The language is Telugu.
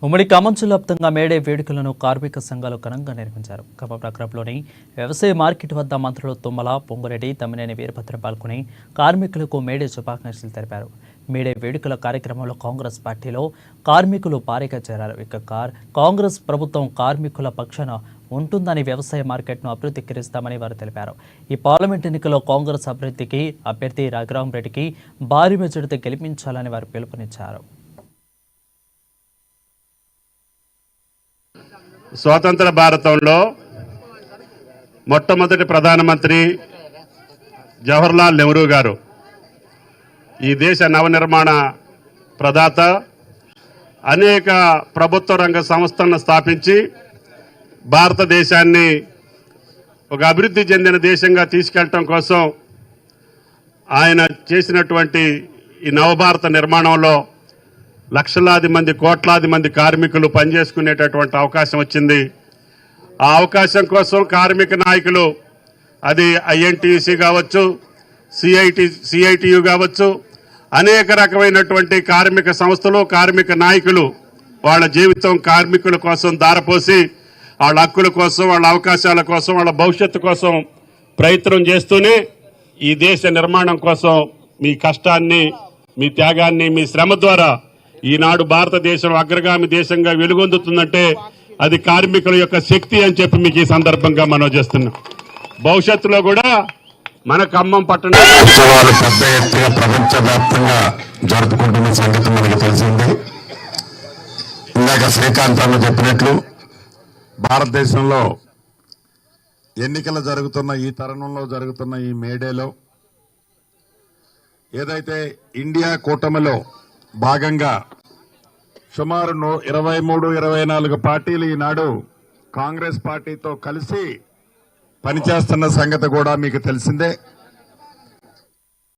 ఉమ్మడి ఖమ్మం జిల్లా వ్యాప్తంగా మేడే వేడుకలను కార్మిక సంఘాలు ఘనంగా నిర్వహించారు. ఖమ్మం నగరంలోని వ్యవసాయ మార్కెట్ వద్ద మంత్రులు తుమ్మల, పొంగురెడ్డి, తమ్మినేని వీరభద్రం పాల్గొని కార్మికులకు మేడే శుభాకాంక్షలు తెలిపారు. మేడే వేడుకల కార్యక్రమంలో కాంగ్రెస్ పార్టీలో కార్మికులు భారీగా చేరారు. ఇక కాంగ్రెస్ ప్రభుత్వం కార్మికుల పక్షాన ఉంటుందని వ్యవసాయ మార్కెట్ను అభివృద్ధీకరిస్తామని వారు తెలిపారు. ఈ పార్లమెంట్ ఎన్నికల్లో కాంగ్రెస్ అభ్యర్థి రఘురాం రెడ్డికి భారీ మెజారిటీతో గెలిపించాలని వారు పిలుపునిచ్చారు. స్వతంత్ర భారతంలో మొట్టమొదటి ప్రధానమంత్రి జవహర్లాల్ నెహ్రూ గారు ఈ దేశ నవనిర్మాణ ప్రదాత. అనేక ప్రభుత్వ రంగ సంస్థలను స్థాపించి భారతదేశాన్ని ఒక అభివృద్ధి చెందిన దేశంగా తీసుకెళ్లడం కోసం ఆయన చేసినటువంటి ఈ నవభారత నిర్మాణంలో లక్షలాది మంది, కోట్లాది మంది కార్మికులు పనిచేసుకునేటటువంటి అవకాశం వచ్చింది. ఆ అవకాశం కోసం కార్మిక నాయకులు, అది ఐఎన్టీయూసీ కావచ్చు, సిఐటియు కావచ్చు, అనేక రకమైనటువంటి కార్మిక సంస్థలు, కార్మిక నాయకులు వాళ్ళ జీవితం కార్మికుల కోసం దారపోసి వాళ్ళ హక్కుల కోసం, వాళ్ళ అవకాశాల కోసం, వాళ్ళ భవిష్యత్తు కోసం ప్రయత్నం చేస్తూనే ఈ దేశ నిర్మాణం కోసం మీ కష్టాన్ని, మీ త్యాగాన్ని, మీ శ్రమ ద్వారా ఈనాడు భారతదేశం అగ్రగామి దేశంగా వెలుగొందుతుందంటే అది కార్మికుల యొక్క శక్తి అని చెప్పి మీకు ఈ సందర్భంగా మనం చేస్తున్నాం. భవిష్యత్తులో కూడా మన ఖమ్మం పట్టణ ఉత్సవాలు పెద్ద ఎత్తుగా ప్రపంచవ్యాప్తంగా జరుపుకుంటున్న సంగతి మనకు తెలిసింది. ఇందాక శ్రీకాంత్ అన్న చెప్పినట్లు భారతదేశంలో ఎన్నికలు జరుగుతున్న ఈ తరుణంలో జరుగుతున్న ఈ మేడేలో ఏదైతే ఇండియా కూటమిలో భాగంగా సుమారు 23-24 పార్టీలు ఈనాడు కాంగ్రెస్ పార్టీతో కలిసి పనిచేస్తున్న సంగతి కూడా మీకు తెలిసిందే.